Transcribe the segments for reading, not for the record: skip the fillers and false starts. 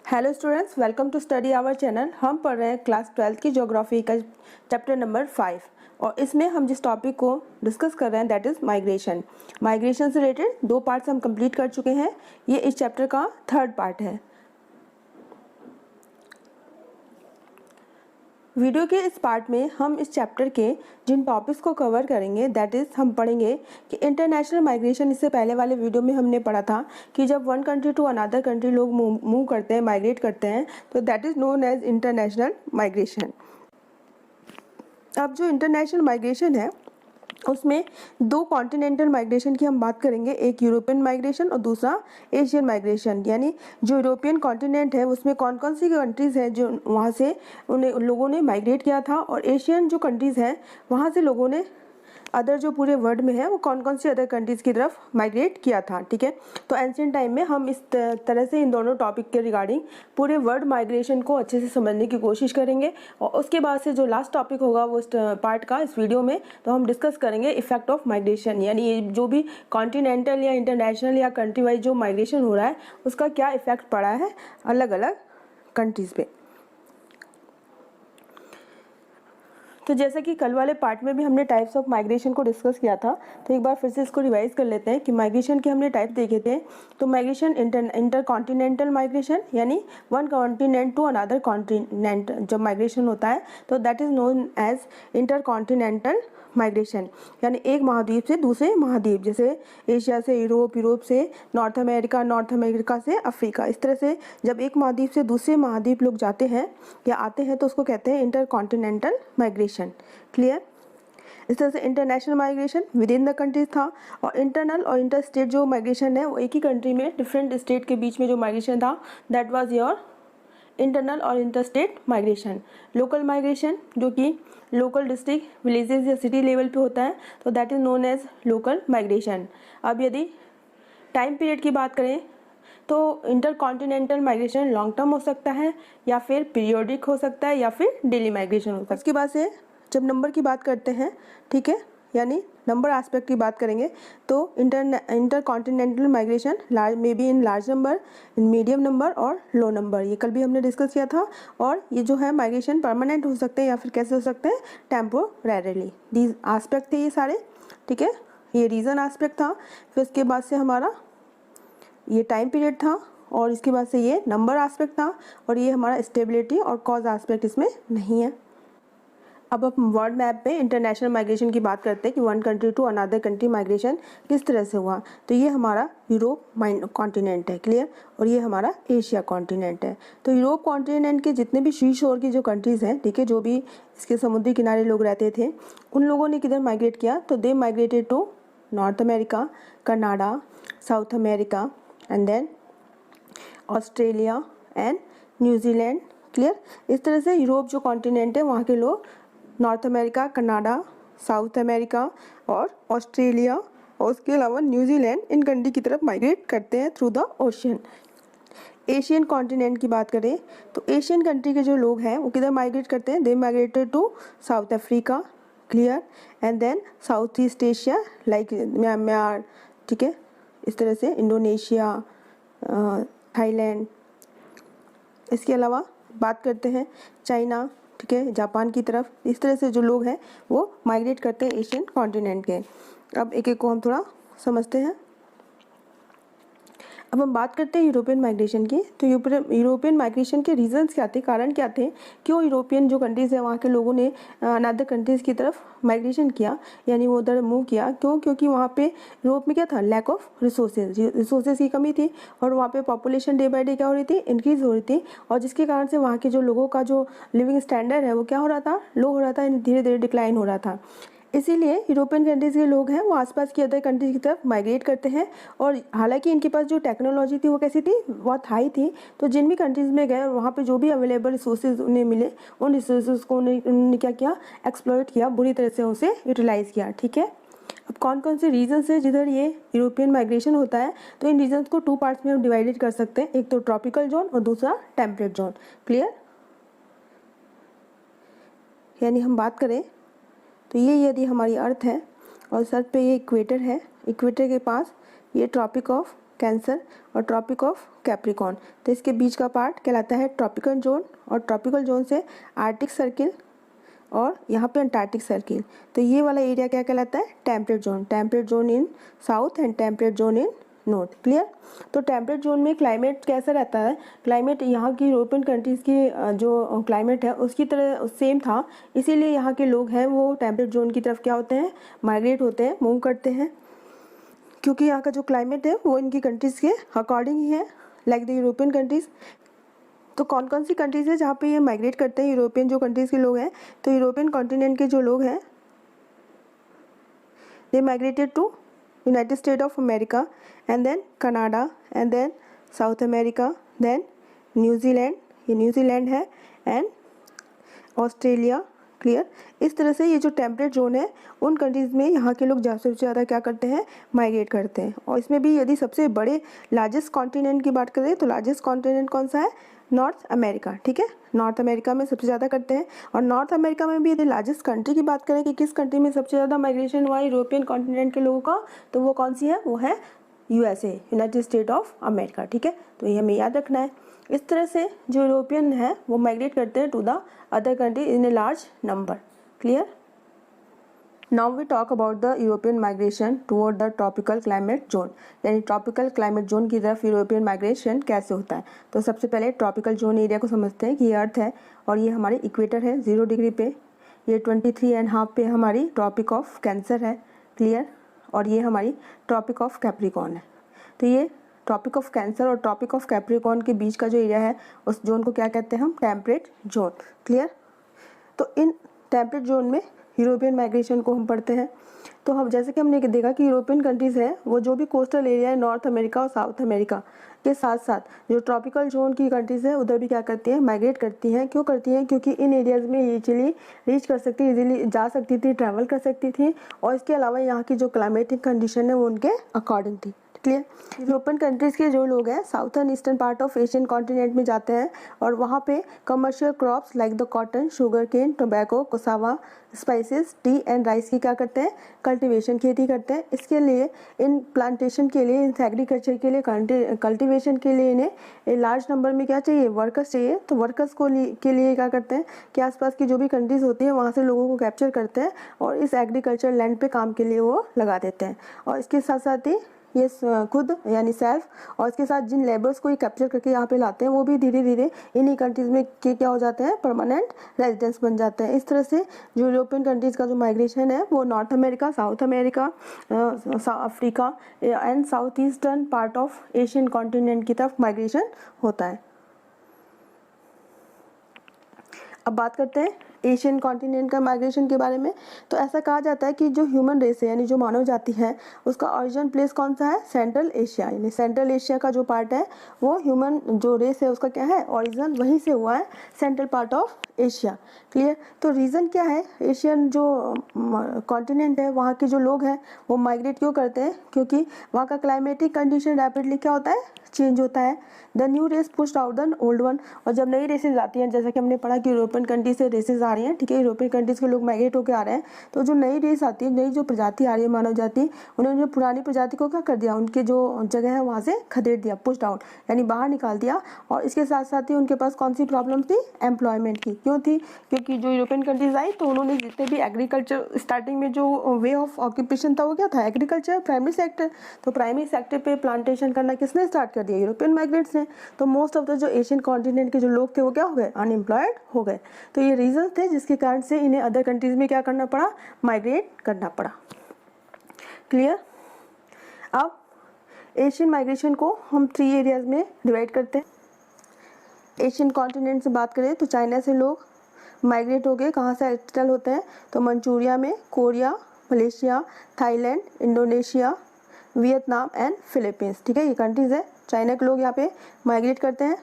Hello students, welcome to study hour channel. हम पढ़ रहे हैं क्लास 12 की ज्योग्राफी का चैप्टर नंबर 5 और इसमें हम जिस टॉपिक को डिस्कस कर रहे हैं दैट इज़ माइग्रेशन। माइग्रेशन से रिलेटेड 2 पार्ट्स हम कंप्लीट कर चुके हैं। ये इस चैप्टर का 3rd पार्ट है। वीडियो के इस पार्ट में हम इस चैप्टर के जिन टॉपिक्स को कवर करेंगे दैट इज़ हम पढ़ेंगे कि इंटरनेशनल माइग्रेशन। इससे पहले वाले वीडियो में हमने पढ़ा था कि जब one country to another country लोग मूव करते हैं, माइग्रेट करते हैं, तो that is known as international migration. अब जो इंटरनेशनल माइग्रेशन है उसमें 2 कॉन्टिनेंटल माइग्रेशन की हम बात करेंगे, एक यूरोपियन माइग्रेशन और दूसरा एशियन माइग्रेशन। यानी जो यूरोपियन कॉन्टिनेंट है उसमें कौन कौन सी कंट्रीज़ हैं जो वहाँ से उन्हें लोगों ने माइग्रेट किया था, और एशियन जो कंट्रीज़ हैं वहाँ से लोगों ने अदर जो पूरे वर्ल्ड में है वो कौन कौन सी अदर कंट्रीज़ की तरफ माइग्रेट किया था। ठीक है, तो एंशिएंट टाइम में हम इस तरह से इन दोनों टॉपिक के रिगार्डिंग पूरे वर्ल्ड माइग्रेशन को अच्छे से समझने की कोशिश करेंगे। और उसके बाद से जो लास्ट टॉपिक होगा वो इस पार्ट का इस वीडियो में, तो हम डिस्कस करेंगे इफेक्ट ऑफ माइग्रेशन, यानी ये जो भी कॉन्टिनेंटल या इंटरनेशनल या कंट्री वाइज जो माइग्रेशन हो रहा है उसका क्या इफेक्ट पड़ा है अलग अलग कंट्रीज़ पे। तो जैसा कि कल वाले पार्ट में भी हमने टाइप्स ऑफ माइग्रेशन को डिस्कस किया था, तो एक बार फिर से इसको रिवाइज कर लेते हैं कि माइग्रेशन के हमने टाइप देखे थे। तो माइग्रेशन इंटर कॉन्टिनेंटल माइग्रेशन, यानी one continent to another continent जब माइग्रेशन होता है तो that is known as intercontinental migration, यानी एक महाद्वीप से दूसरे महाद्वीप, जैसे एशिया से यूरोप, यूरोप से नॉर्थ अमेरिका, नॉर्थ अमेरिका से अफ्रीका। इस तरह से जब एक महाद्वीप से दूसरे महाद्वीप लोग जाते हैं या आते हैं तो उसको कहते हैं इंटर कॉन्टिनेंटल माइग्रेशन। क्लियर? इस तरह से international migration with in the countries था, और इंटरनल और इंटर स्टेट जो माइग्रेशन है वो एक ही कंट्री में डिफरेंट स्टेट के बीच में जो माइग्रेशन था दैट वाज योर इंटरनल और interstate migration. Local migration जो कि लोकल डिस्ट्रिक्ट, विलेजेस या सिटी लेवल पे होता है तो that is known as local migration. अब यदि टाइम पीरियड की बात करें तो intercontinental migration long term हो सकता है या फिर पीरियोडिक हो सकता है या फिर डेली माइग्रेशन हो सकता है। उसके बाद से जब नंबर की बात करते हैं, ठीक है, यानी नंबर एस्पेक्ट की बात करेंगे तो intercontinental migration may be in large number, in medium number और लो नंबर, ये कल भी हमने डिस्कस किया था। और ये जो है माइग्रेशन परमानेंट हो सकते हैं या फिर कैसे हो सकते हैं, टेम्पोररीली। दीज एस्पेक्ट थे ये सारे, ठीक है। ये रीज़न एस्पेक्ट था, फिर उसके बाद से हमारा ये टाइम पीरियड था, और इसके बाद से ये नंबर एस्पेक्ट था, और ये हमारा स्टेबिलिटी और कॉज एस्पेक्ट इसमें नहीं है। अब हम वर्ल्ड मैप पे इंटरनेशनल माइग्रेशन की बात करते हैं कि one country to another country migration किस तरह से हुआ। तो ये हमारा यूरोप कॉन्टिनेंट है, क्लियर, और ये हमारा एशिया कॉन्टिनेंट है। तो यूरोप कॉन्टिनेंट के जितने भी शी शोर की जो कंट्रीज़ हैं, ठीक है, जो भी इसके समुद्री किनारे लोग रहते थे, उन लोगों ने किधर माइग्रेट किया, तो दे migrated to north America, Canada, south America and then Australia and New Zealand. Clear? इस तरह से यूरोप जो कॉन्टिनेंट है वहाँ के लोग north America, Canada, south America और ऑस्ट्रेलिया और उसके अलावा न्यूजीलैंड, इन कंट्री की तरफ माइग्रेट करते हैं through the ocean. Asian continent की बात करें तो एशियन कंट्री के जो लोग हैं वो किधर माइग्रेट करते हैं, they migrated to South Africa, clear, and then South East Asia like Myanmar, ठीक है, इस तरह से इंडोनेशिया, थाईलैंड। इसके अलावा बात करते हैं चाइना, ठीक है, जापान की तरफ। इस तरह से जो लोग हैं वो माइग्रेट करते हैं एशियन कॉन्टिनेंट के। अब एक एक को हम थोड़ा समझते हैं। अब हम बात करते हैं यूरोपियन माइग्रेशन की। तो यूरोपियन माइग्रेशन के रीजंस क्या थे, कारण क्या थे, क्यों यूरोपियन जो कंट्रीज़ है वहाँ के लोगों ने अनदर कंट्रीज़ की तरफ माइग्रेशन किया, यानी वो उधर मूव किया। क्यों? क्योंकि वहाँ पे यूरोप में क्या था, लैक ऑफ रिसोर्सेज की कमी थी, और वहाँ पे पॉपुलेशन डे बाई डे क्या हो रही थी, इंक्रीज़ हो रही थी, और जिसके कारण से वहाँ के जो लोगों का जो लिविंग स्टैंडर्ड है वो क्या हो रहा था, लो हो रहा था, धीरे धीरे डिक्लाइन हो रहा था। इसीलिए यूरोपियन कंट्रीज़ के लोग हैं वो आसपास की अदर कंट्रीज़ की तरफ माइग्रेट करते हैं। और हालांकि इनके पास जो टेक्नोलॉजी थी वो कैसी थी, बहुत हाई थी। तो जिन भी कंट्रीज़ में गए वहाँ पे जो भी अवेलेबल रिसोर्सेज उन्हें मिले, उन रिसोर्सेज को उन्होंने क्या किया, एक्सप्लॉइट किया, बुरी तरह से उसे यूटिलाइज़ किया। ठीक है, अब कौन कौन से रीजन्स है जिधर ये यूरोपियन माइग्रेशन होता है, तो इन रीजन्स को 2 पार्ट्स में हम डिवाइडेड कर सकते हैं, एक तो ट्रॉपिकल जोन और दूसरा टेम्परेट जोन। क्लियर? यानी हम बात करें तो ये यदि हमारी अर्थ है और इस अर्थ पे ये इक्वेटर है, इक्वेटर के पास ये ट्रॉपिक ऑफ कैंसर और ट्रॉपिक ऑफ कैप्रिकॉर्न। तो इसके बीच का पार्ट कहलाता है ट्रॉपिकल जोन, और ट्रॉपिकल जोन से आर्टिक सर्किल और यहाँ पे अंटार्कटिक सर्किल। तो ये वाला एरिया क्या कहलाता है? Temperate zone. Temperate zone in south and temperate zone in north. Clear? तो टेम्परेट जोन में क्लाइमेट कैसा रहता है? क्लाइमेट यहाँ की यूरोपियन कंट्रीज़ की जो क्लाइमेट है उसकी तरह सेम था, इसीलिए यहाँ के लोग हैं वो टेम्परेट जोन की तरफ क्या होते हैं? माइग्रेट होते हैं, मूव करते हैं, क्योंकि यहाँ का जो क्लाइमेट है वो इनकी कंट्रीज़ के अकॉर्डिंग ही है, लाइक द यूरोपियन कंट्रीज़। तो कौन कौन सी कंट्रीज़ है जहाँ पे ये माइग्रेट करते हैं यूरोपियन जो कंट्रीज़ के लोग हैं? तो यूरोपियन कॉन्टिनेंट के जो लोग हैं they migrated to United state of America and then Canada and then south America, then New Zealand, ये न्यूजीलैंड है, एंड ऑस्ट्रेलिया। क्लियर? इस तरह से ये जो टेम्परेट जोन है उन कंट्रीज़ में यहाँ के लोग सबसे ज़्यादा क्या करते हैं? माइग्रेट करते हैं। और इसमें भी यदि सबसे बड़े लार्जेस्ट कॉन्टिनेंट की बात करें तो लार्जेस्ट कॉन्टिनेंट कौन सा है? North America. ठीक है, नॉर्थ अमेरिका में सबसे ज़्यादा करते हैं। और नॉर्थ अमेरिका में भी यदि लार्जेस्ट कंट्री की बात करें कि किस कंट्री में सबसे ज़्यादा माइग्रेशन हुआ है यूरोपियन कॉन्टिनेंट के लोगों का, तो वो कौन सी है? वो है USA, United state of America. ठीक है, तो ये हमें याद रखना है। इस तरह से जो यूरोपियन है वो माइग्रेट करते हैं to the other country in a large number. Clear? Now we talk about the European migration toward the tropical climate zone, यानी ट्रॉपिकल क्लाइमेट जोन की तरफ यूरोपियन माइग्रेशन कैसे होता है। तो सबसे पहले ट्रॉपिकल जोन एरिया को समझते हैं कि ये अर्थ है और ये हमारी इक्वेटर है 0 डिग्री पे, ये 23.5 पे हमारी ट्रॉपिक ऑफ कैंसर है। क्लियर? और ये हमारी ट्रॉपिक ऑफ कैप्रिकॉर्न है। तो ये ट्रॉपिक ऑफ कैंसर और ट्रॉपिक ऑफ कैप्रिकॉर्न के बीच का जो एरिया है उस जोन को क्या कहते हैं हम? Temperate zone. क्लियर? तो इन टेम्परेट जोन में यूरोपियन माइग्रेशन को हम पढ़ते हैं। तो हम जैसे कि हमने देखा कि यूरोपियन कंट्रीज़ है वो जो भी कोस्टल एरिया है नॉर्थ अमेरिका और साउथ अमेरिका के साथ साथ जो ट्रॉपिकल जोन की कंट्रीज़ है उधर भी क्या करती हैं? माइग्रेट करती हैं। क्यों करती हैं? क्योंकि इन एरियाज़ में ये इजीली रीच कर सकती है, इजीली जा सकती थी, ट्रैवल कर सकती थी, और इसके अलावा यहाँ की जो क्लाइमेटिक कंडीशन है वो उनके अकॉर्डिंग थी। क्लियर? यूरोपियन कंट्रीज़ के जो लोग हैं southern eastern part of Asian continent में जाते हैं और वहाँ पे commercial crops like the cotton, sugar cane, tobacco, cassava, spices, tea and rice की क्या करते हैं? कल्टीवेशन, खेती करते हैं। इसके लिए इन प्लांटेशन के लिए, इन एग्रीकल्चर के लिए, कल्टीवेशन के लिए इन्हें लार्ज नंबर में क्या चाहिए? वर्कर्स चाहिए। तो वर्कर्स के लिए क्या करते हैं कि आसपास की जो भी कंट्रीज़ होती हैं वहाँ से लोगों को कैप्चर करते हैं और इस एग्रीकल्चर लैंड पे काम के लिए वो लगा देते हैं। और इसके साथ साथ ही ये खुद यानी सेल्फ और इसके साथ जिन लेबर्स को ये कैप्चर करके यहाँ पे लाते हैं वो भी धीरे धीरे इन्हीं कंट्रीज़ में क्या हो जाते हैं? परमानेंट रेजिडेंस बन जाते हैं। इस तरह से जो यूरोपियन कंट्रीज़ का जो माइग्रेशन है वो north America, south America, Africa and south eastern part of Asian continent की तरफ माइग्रेशन होता है। अब बात करते हैं एशियन कॉन्टिनेंट का माइग्रेशन के बारे में। तो ऐसा कहा जाता है कि जो ह्यूमन रेस है यानी जो मानव जाति है उसका ओरिजिन प्लेस कौन सा है? सेंट्रल एशिया, यानी सेंट्रल एशिया का जो पार्ट है वो ह्यूमन जो रेस है उसका क्या है? ओरिजिन वहीं से हुआ है, central part of Asia. Clear? तो रीज़न क्या है? एशियन जो कॉन्टिनेंट है वहाँ के जो लोग हैं वो माइग्रेट क्यों करते हैं? क्योंकि वहाँ का क्लाइमेटिक कंडीशन रैपिडली क्या होता है? चेंज होता है। The new race pushed out the old one, और जब नई रेसेस आती हैं, जैसा कि हमने पढ़ा कि यूरोपियन कंट्री से रेसेस आ रही हैं, ठीक है, यूरोपियन कंट्रीज़ के लोग माइग्रेट होकर आ रहे हैं, तो जो नई रेस आती है, नई जो प्रजाति आ रही है मानव जाति, उन्होंने जो पुरानी प्रजाति को क्या कर दिया? उनके जो जगह है वहाँ से खदेड़ दिया, पुश्ड आउट यानी बाहर निकाल दिया। और इसके साथ साथ ही उनके पास कौन सी प्रॉब्लम थी? एम्प्लॉयमेंट की। क्यों थी? क्योंकि जो यूरोपियन कंट्रीज आई तो उन्होंने जितने भी एग्रीकल्चर, स्टार्टिंग में जो वे ऑफ ऑक्यूपेशन था वो क्या था? Agriculture, primary sector. तो प्राइमरी सेक्टर पे प्लांटेशन करना किसने स्टार्ट कर दिया? यूरोपियन माइग्रेंट्स ने। तो मोस्ट ऑफ द जो एशियन कॉन्टिनेंट के जो लोग थे वो क्या हो गए? अनएम्प्लॉयड हो गए। तो ये रीजन थे जिसके कारण से इन्हें अदर कंट्रीज में क्या करना पड़ा? माइग्रेट करना पड़ा। क्लियर? अब एशियन माइग्रेशन को हम 3 एरियाज में डिवाइड करते हैं। एशियन कॉन्टिनेंट से बात करें तो चाइना से लोग माइग्रेट हो गए, कहाँ से सेटल होते हैं? तो मंचूरिया में, Korea, Malaysia, Thailand, Indonesia, Vietnam and Philippines. ठीक है, ये कंट्रीज़ है। चाइना के लोग यहाँ पे माइग्रेट करते हैं,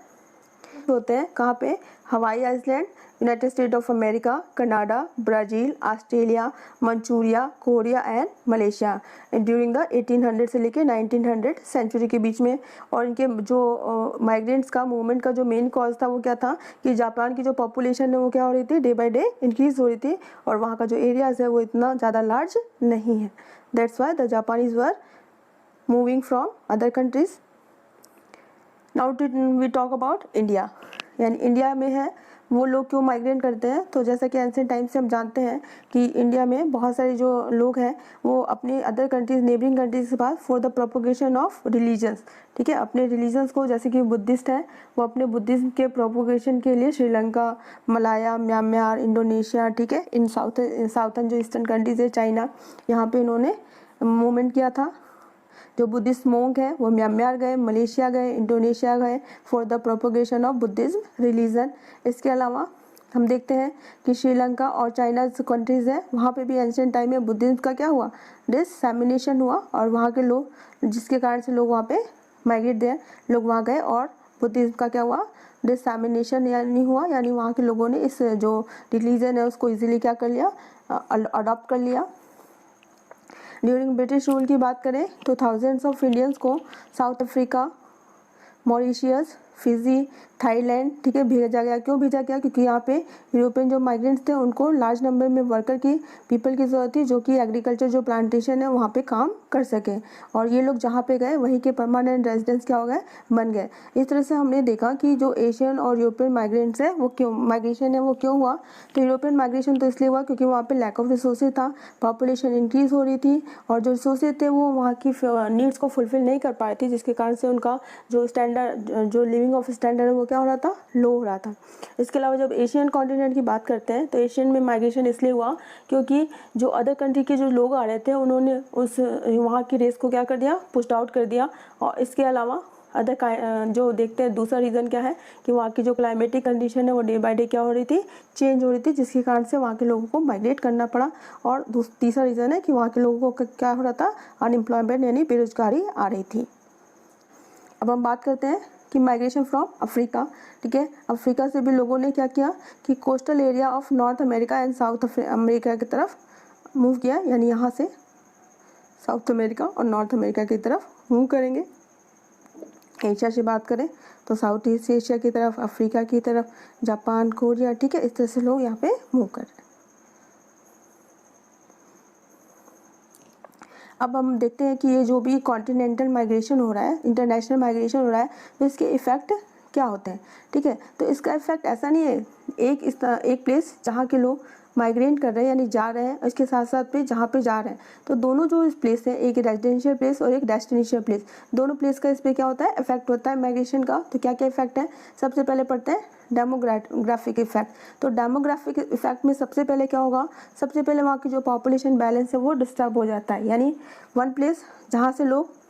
होते हैं कहाँ पे? Hawaii island, United state of America, Canada, Brazil, Australia, Manchuria, Korea and Malaysia during the 1800 से लेके 1900 सेंचुरी के बीच में। और इनके जो माइग्रेंट्स का मूवमेंट का जो मेन कॉज था वो क्या था कि जापान की जो पॉपुलेशन है वो क्या हो रही थी? डे बाय डे इंक्रीज हो रही थी और वहाँ का जो एरियाज है वो इतना ज़्यादा लार्ज नहीं है। That's why the Japanese were moving from other countries now we talk about India, यानी इंडिया में है वो लोग क्यों माइग्रेट करते हैं। तो जैसा कि एंशिएंट टाइम से हम जानते हैं कि इंडिया में बहुत सारे जो लोग हैं वो अपने अदर कंट्रीज, नेबरिंग कंट्रीज के पास for the propagation of religions, ठीक है, अपने रिलीजन्स को, जैसे कि बुद्धिस्ट हैं वो अपने बुद्धिज्म के प्रोपोगेशन के लिए श्रीलंका, मलाया, म्यांमार, इंडोनेशिया, ठीक है, इन साउथर्न जो ईस्टर्न कंट्रीज है, चाइना, यहाँ पे इन्होंने मूवमेंट किया था। जो बुद्धिस्ट मोंक है वो म्यांमार गए, मलेशिया गए, इंडोनेशिया गए for the propagation of Buddhism religion. इसके अलावा हम देखते हैं कि श्रीलंका और चाइना जो कंट्रीज़ हैं वहाँ पे भी एंशिएंट टाइम में बुद्धिज्म का क्या हुआ, डिससेमिनेशन हुआ, और वहाँ के लोग, जिसके कारण से लोग वहाँ पे माइग्रेट दिए, लोग वहाँ गए और बुद्धिज्म का क्या हुआ, डिससेमिनेशन यानी हुआ, यानी वहाँ के लोगों ने इस जो रिलीजन है उसको इजीली क्या कर लिया, अडॉप्ट कर लिया। ड्यूरिंग ब्रिटिश रूल की बात करें तो थाउजेंड्स ऑफ इंडियंस को south Africa, Mauritius, Fiji, Thailand, ठीक है, भेजा गया। क्यों भेजा गया? क्योंकि यहाँ पे यूरोपियन जो माइग्रेंट्स थे उनको लार्ज नंबर में वर्कर की, पीपल की ज़रूरत थी जो कि एग्रीकल्चर जो प्लांटेशन है वहाँ पे काम कर सके, और ये लोग जहाँ पे गए वहीं के परमानेंट रेजिडेंट्स क्या हो गए, बन गए। इस तरह से हमने देखा कि जो एशियन और यूरोपियन माइग्रेंट्स है वो क्यों माइग्रेशन है वो क्यों हुआ। तो यूरोपियन माइग्रेशन तो इसलिए हुआ क्योंकि वहाँ पे लैक ऑफ रिसोर्सेज था, पॉपुलेशन इंक्रीज हो रही थी, और जो रिसोर्सेज थे वो वहाँ की नीड्स को फुलफिल नहीं कर पाए थे, जिसके कारण से उनका जो स्टैंडर्ड, जो लिविंग ऑफ स्टैंडर्ड है वो क्या हो रहा था, लो हो रहा था। इसके अलावा जब एशियन कॉन्टिनेंट की बात करते हैं तो एशियन में माइग्रेशन इसलिए हुआ क्योंकि जो अदर कंट्री के जो लोग आ रहे थे उन्होंने उस वहाँ की रेस को क्या कर दिया, पुश्ड आउट कर दिया। और इसके अलावा अदर जो देखते हैं दूसरा रीज़न क्या है कि वहाँ की जो क्लाइमेटिक कंडीशन है वो डे बाय डे क्या हो रही थी, चेंज हो रही थी, जिसके कारण से वहाँ के लोगों को माइग्रेट करना पड़ा। और तीसरा रीज़न है कि वहाँ के लोगों को क्या हो रहा था, अनएम्प्लॉयमेंट यानी बेरोजगारी आ रही थी। अब हम बात करते हैं कि माइग्रेशन फ्रॉम अफ्रीका, ठीक है, अफ्रीका से भी लोगों ने क्या किया कि coastal area of north America and south America की तरफ मूव किया, यानी यहाँ से साउथ अमेरिका और नॉर्थ अमेरिका की तरफ मूव करेंगे। एशिया से बात करें तो साउथ ईस्ट एशिया की तरफ, अफ्रीका की तरफ, जापान, कोरिया, ठीक है, इस तरह से लोग यहाँ पे मूव कर रहे हैं। अब हम देखते हैं कि ये जो भी कॉन्टिनेंटल माइग्रेशन हो रहा है, इंटरनेशनल माइग्रेशन हो रहा है, तो इसके इफ़ेक्ट क्या होते हैं, ठीक है। तो इसका इफ़ेक्ट ऐसा नहीं है एक प्लेस जहाँ के लोग माइग्रेट कर रहे हैं यानी जा रहे हैं, इसके साथ साथ पे जहाँ पे जा रहे हैं, तो दोनों जो इस प्लेस है, एक रेजिडेंशियल प्लेस और एक डेस्टिनेशन प्लेस, दोनों प्लेस का इस पर क्या होता है, इफेक्ट होता है माइग्रेशन का। तो क्या क्या इफेक्ट है, सबसे पहले पढ़ते हैं डेमोग्राफिक इफेक्ट। तो डेमोग्राफिक इफेक्ट में सबसे पहले क्या होगा, सबसे पहले वहाँ की जो पॉपुलेशन बैलेंस है वो डिस्टर्ब हो जाता है, यानी वन प्लेस जहाँ से लोग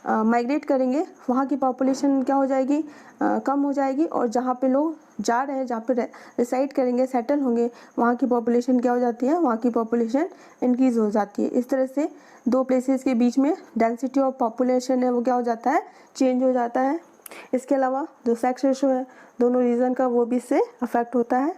माइग्रेट करेंगे वहाँ की पॉपुलेशन क्या हो जाएगी, कम हो जाएगी, और जहाँ पे लोग जा रहे हैं, जहाँ पे रिसाइड करेंगे, सेटल होंगे, वहाँ की पॉपुलेशन क्या हो जाती है, वहाँ की पॉपुलेशन इंक्रीज़ हो जाती है। इस तरह से दो प्लेसेस के बीच में डेंसिटी ऑफ पॉपुलेशन है वो क्या हो जाता है, चेंज हो जाता है। इसके अलावा जो सेक्स रेशो है दोनों रीजन का वो भी इससे अफेक्ट होता है।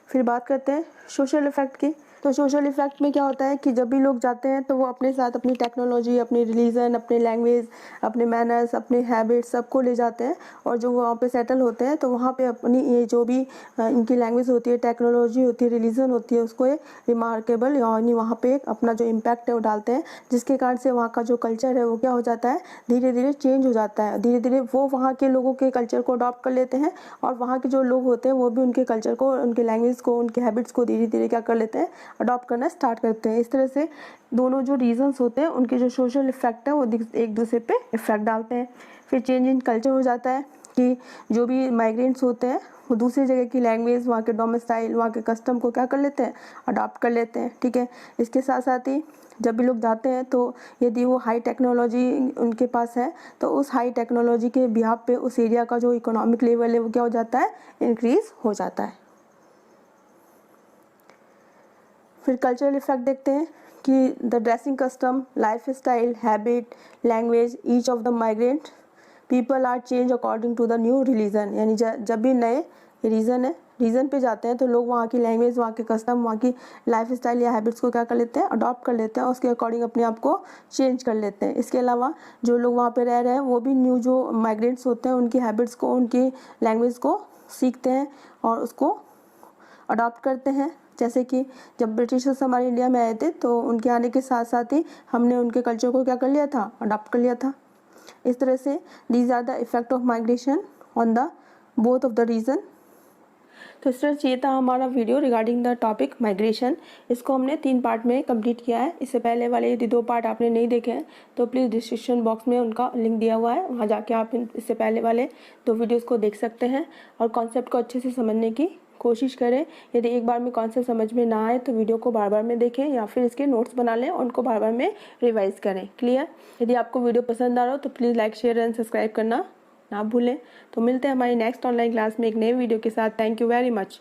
फिर बात करते हैं सोशल इफेक्ट की। तो सोशल इफेक्ट में क्या होता है कि जब भी लोग जाते हैं तो वो अपने साथ अपनी टेक्नोलॉजी, अपनी रिलीजन, अपने लैंग्वेज, अपने मैनर्स, अपने हैबिट्स सबको ले जाते हैं, और जो वहाँ पे सेटल होते हैं तो वहाँ पे अपनी ये जो भी इनकी लैंग्वेज होती है, टेक्नोलॉजी होती है, रिलीजन होती है, उसको एक रिमार्केबल यानी वहाँ पे अपना जो इम्पैक्ट है वो डालते हैं, जिसके कारण से वहाँ का जो कल्चर है वो क्या हो जाता है, धीरे धीरे चेंज हो जाता है। धीरे धीरे वो वहाँ के लोगों के कल्चर को अडॉप्ट कर लेते हैं, और वहाँ के जो लोग होते हैं वो भी उनके कल्चर को, उनके लैंग्वेज को, उनके हैबिट्स को धीरे धीरे क्या कर लेते हैं, अडॉप्ट करना स्टार्ट करते हैं। इस तरह से दोनों जो रीजंस होते हैं उनके जो सोशल इफेक्ट है वो एक दूसरे पे इफेक्ट डालते हैं। फिर चेंज इन कल्चर हो जाता है कि जो भी माइग्रेंट्स होते हैं वो दूसरी जगह की लैंग्वेज, वहाँ के डोमिसाइल, वहाँ के कस्टम को क्या कर लेते हैं, अडॉप्ट कर लेते हैं, ठीक है। इसके साथ साथ ही जब भी लोग जाते हैं तो यदि वो हाई टेक्नोलॉजी उनके पास है तो उस हाई टेक्नोलॉजी के बिहाफ पे उस एरिया का जो इकोनॉमिक लेवल है वो क्या हो जाता है, इंक्रीज हो जाता है। फिर कल्चरल इफेक्ट देखते हैं कि the dressing custom, life style, habit, language each of the migrant people are change according to the new religion. यानी जब भी नए रीजन पे जाते हैं तो लोग वहाँ की लैंग्वेज, वहाँ के कस्टम, वहाँ की लाइफ स्टाइल या हैबिट्स को क्या कर लेते हैं, अडॉप्ट कर लेते हैं, उसके अकॉर्डिंग अपने आप को चेंज कर लेते हैं। इसके अलावा जो लोग वहाँ पे रह रहे हैं वो भी न्यू जो माइग्रेंट्स होते हैं उनकी हैबिट्स को, उनकी लैंग्वेज को सीखते हैं और उसको अडॉप्ट करते हैं। जैसे कि जब ब्रिटिशर्स हमारे इंडिया में आए थे तो उनके आने के साथ साथ ही हमने उनके कल्चर को क्या कर लिया था, अडॉप्ट कर लिया था। इस तरह से these are the effect of migration on the both of the region. तो इस तरह ये था हमारा video regarding the topic migration. इसको हमने 3 पार्ट में कंप्लीट किया है। इससे पहले वाले यदि 2 पार्ट आपने नहीं देखे हैं तो प्लीज़ डिस्क्रिप्शन बॉक्स में उनका लिंक दिया हुआ है, वहाँ जाके आप इससे पहले वाले 2 वीडियोज़ को देख सकते हैं और कॉन्सेप्ट को अच्छे से समझने की कोशिश करें। यदि एक बार में कॉन्सेप्ट समझ में ना आए तो वीडियो को बार बार में देखें या फिर इसके नोट्स बना लें और उनको बार बार में रिवाइज करें। क्लियर? यदि आपको वीडियो पसंद आ रहा हो तो please like, share and subscribe करना ना भूलें। तो मिलते हैं हमारी नेक्स्ट ऑनलाइन क्लास में एक नए वीडियो के साथ। Thank you very much.